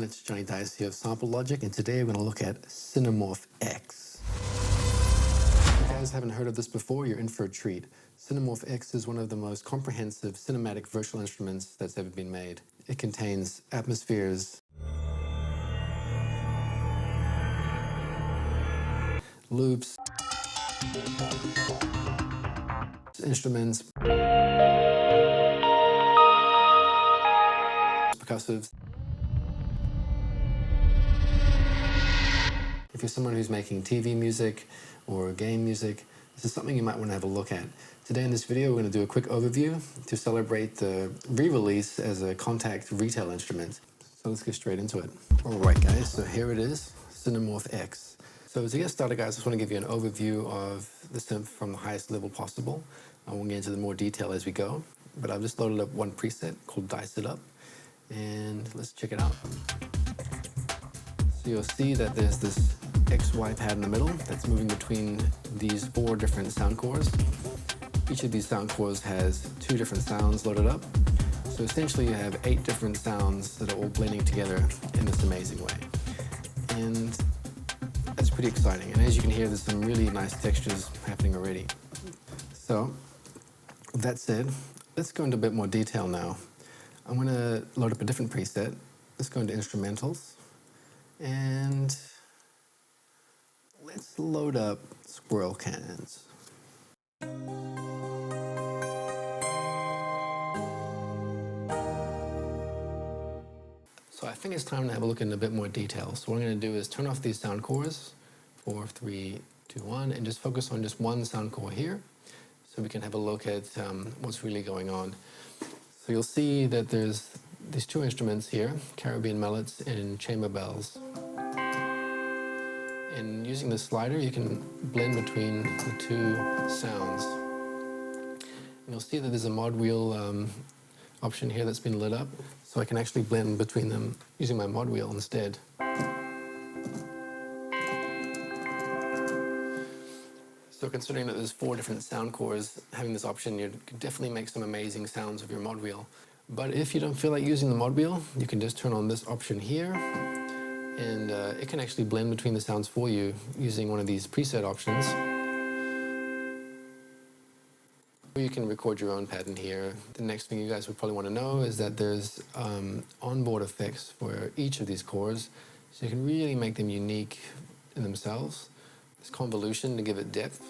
it's Jonny Dyas here of Sample Logic, and today we're going to look at CinemorphX. If you guys haven't heard of this before, you're in for a treat. CinemorphX is one of the most comprehensive cinematic virtual instruments that's ever been made. It contains atmospheres, loops, instruments, percussives. If you're someone who's making TV music or game music, this is something you might want to have a look at. Today in this video, we're going to do a quick overview to celebrate the re-release as a compact retail instrument. So let's get straight into it. Alright guys, so here it is, CinemorphX. So to get started guys, I just want to give you an overview of the synth from the highest level possible. I won't get into the more detail as we go, but I've just loaded up one preset called Dice It Up, and let's check it out. So you'll see that there's this XY pad in the middle that's moving between these 4 different sound cores. Each of these sound cores has 2 different sounds loaded up. So essentially you have 8 different sounds that are all blending together in this amazing way. And that's pretty exciting. And as you can hear, there's some really nice textures happening already. So with that said, let's go into a bit more detail now. I'm going to load up a different preset. Let's go into instrumentals. And let's load up squirrel cannons. So I think it's time to have a look in a bit more detail. So what I'm going to do is turn off these sound cores, 4, 3, 2, 1, and just focus on just one sound core here, so we can have a look at what's really going on. So you'll see that there's these 2 instruments here, Caribbean mallets and chamber bells. And using the slider, you can blend between the 2 sounds. And you'll see that there's a mod wheel option here that's been lit up, so I can actually blend between them using my mod wheel instead. So considering that there's 4 different sound cores, having this option, you could definitely make some amazing sounds with your mod wheel. But if you don't feel like using the mod wheel, you can just turn on this option here, and it can actually blend between the sounds for you using one of these preset options. Or you can record your own pattern here. The next thing you guys would probably want to know is that there's onboard effects for each of these cores, so you can really make them unique in themselves. There's convolution to give it depth.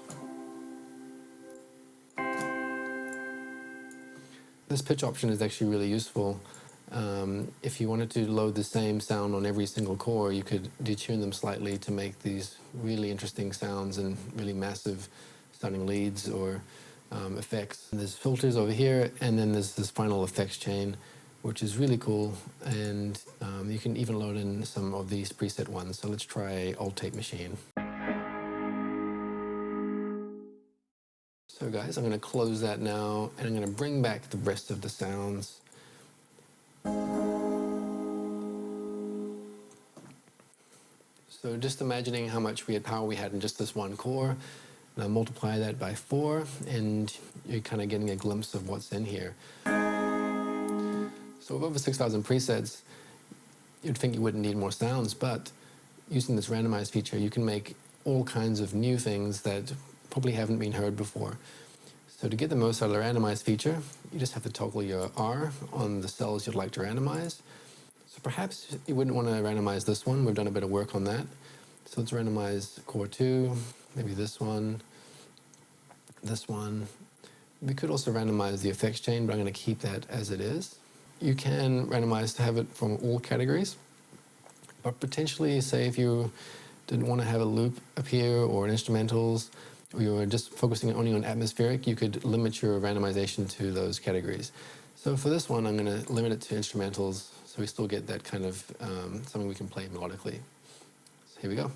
This pitch option is actually really useful. If you wanted to load the same sound on every single core, you could detune them slightly to make these really interesting sounds and really massive sounding leads or effects. And there's filters over here, and then there's this final effects chain, which is really cool, and you can even load in some of these preset ones. So let's try Old Tape Machine. So guys, I'm going to close that now, and I'm going to bring back the rest of the sounds. So just imagining how much power we had in just this one core, and I multiply that by 4, and you're kind of getting a glimpse of what's in here. So with over 6,000 presets, you'd think you wouldn't need more sounds, but using this randomize feature, you can make all kinds of new things that probably haven't been heard before. So to get the most out of the randomize feature, you just have to toggle your R on the cells you'd like to randomize. So perhaps you wouldn't want to randomize this one. We've done a bit of work on that. So let's randomize core 2, maybe this one, this one. We could also randomize the effects chain, but I'm going to keep that as it is. You can randomize to have it from all categories, but potentially, say if you didn't want to have a loop appear or instrumentals, or you were just focusing only on atmospheric, you could limit your randomization to those categories. So for this one, I'm going to limit it to instrumentals, so we still get that kind of something we can play melodically. So here we go.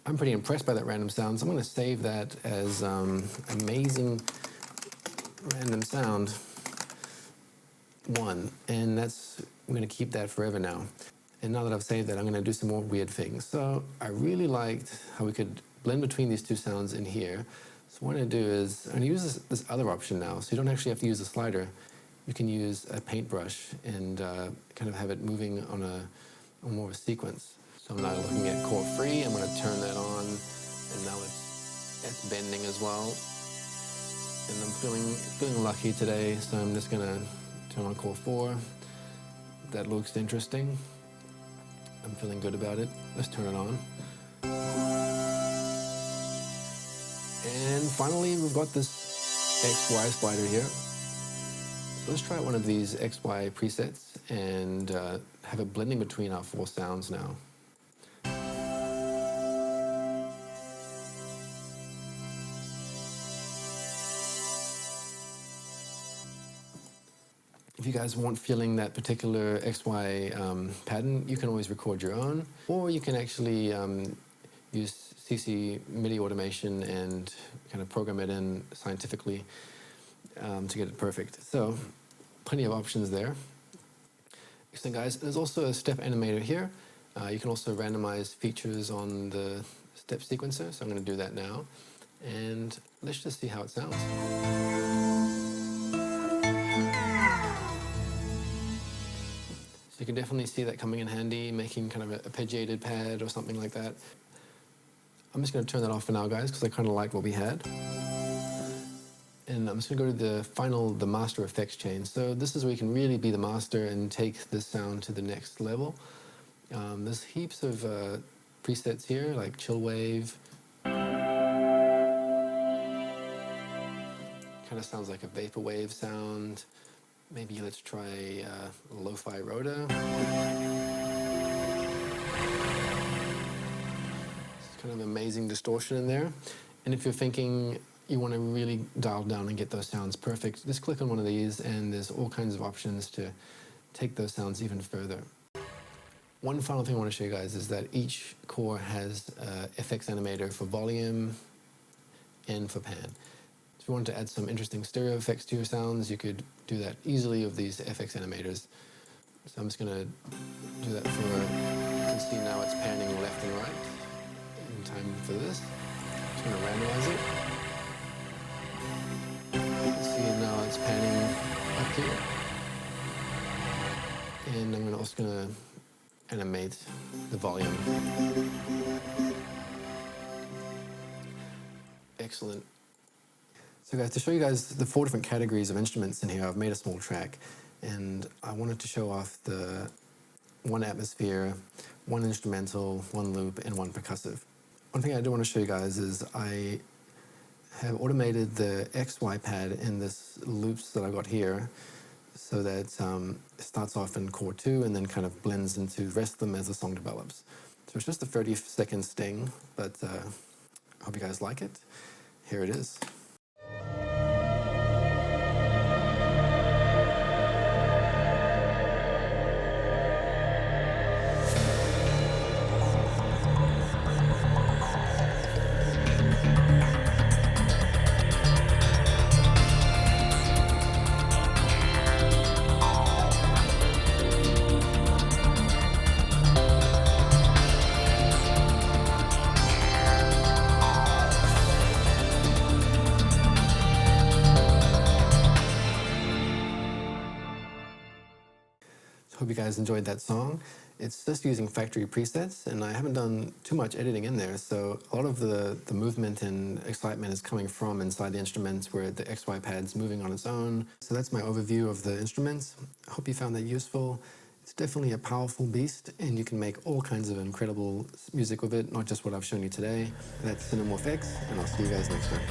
I'm pretty impressed by that random sound, so I'm going to save that as amazing random sound 1, and I'm going to keep that forever now. And now that I've saved that, I'm going to do some more weird things. So I really liked how we could blend between these 2 sounds in here. So So what I'm going to do is I'm going to use this other option now. So you don't actually have to use the slider. You can use a paintbrush and kind of have it moving on more of a sequence. So I'm now looking at chord 3. I'm going to turn that on, and now it's bending as well. And I'm feeling lucky today, so I'm just going to turn on chord 4. That looks interesting. I'm feeling good about it. Let's turn it on. And finally, we've got this XY slider here. So let's try one of these XY presets and have it blending between our 4 sounds now. If you guys weren't feeling that particular XY pattern, you can always record your own, or you can actually use CC MIDI automation and kind of program it in scientifically to get it perfect. So, plenty of options there. Excellent, guys. There's also a step animator here. You can also randomize features on the step sequencer, so I'm going to do that now. And let's just see how it sounds. So you can definitely see that coming in handy, making kind of a arpeggiated pad or something like that. I'm just going to turn that off for now, guys, because I kind of like what we had. And I'm just going to go to the master effects chain. So this is where you can really be the master and take this sound to the next level. There's heaps of presets here, like chill wave. Kind of sounds like a vaporwave sound. Maybe let's try lo-fi rhoda. Kind of amazing distortion in there. And if you're thinking you want to really dial down and get those sounds perfect, just click on one of these and there's all kinds of options to take those sounds even further. One final thing I want to show you guys is that each core has a FX animator for volume and for pan. If you wanted to add some interesting stereo effects to your sounds, you could do that easily with these FX animators. So I'm just going to do that for, you can see now it's panning left and right. In time for this. Just going to randomize it. You can see now it's panning up here. And I'm also going to animate the volume. Excellent. So guys, to show you guys the 4 different categories of instruments in here, I've made a small track. And I wanted to show off the 1 atmosphere, 1 instrumental, 1 loop, and 1 percussive. One thing I do want to show you guys is I have automated the XY pad in this loops that I got here so that it starts off in chord 2 and then kind of blends into the rest of them as the song develops. So it's just a 30-second sting, but I hope you guys like it. Here it is. Hope you guys enjoyed that song. It's just using factory presets, and I haven't done too much editing in there, so a lot of the movement and excitement is coming from inside the instruments where the XY pad's moving on its own. So that's my overview of the instruments. I hope you found that useful. It's definitely a powerful beast, and you can make all kinds of incredible music with it, not just what I've shown you today. That's CinemorphX, and I'll see you guys next time.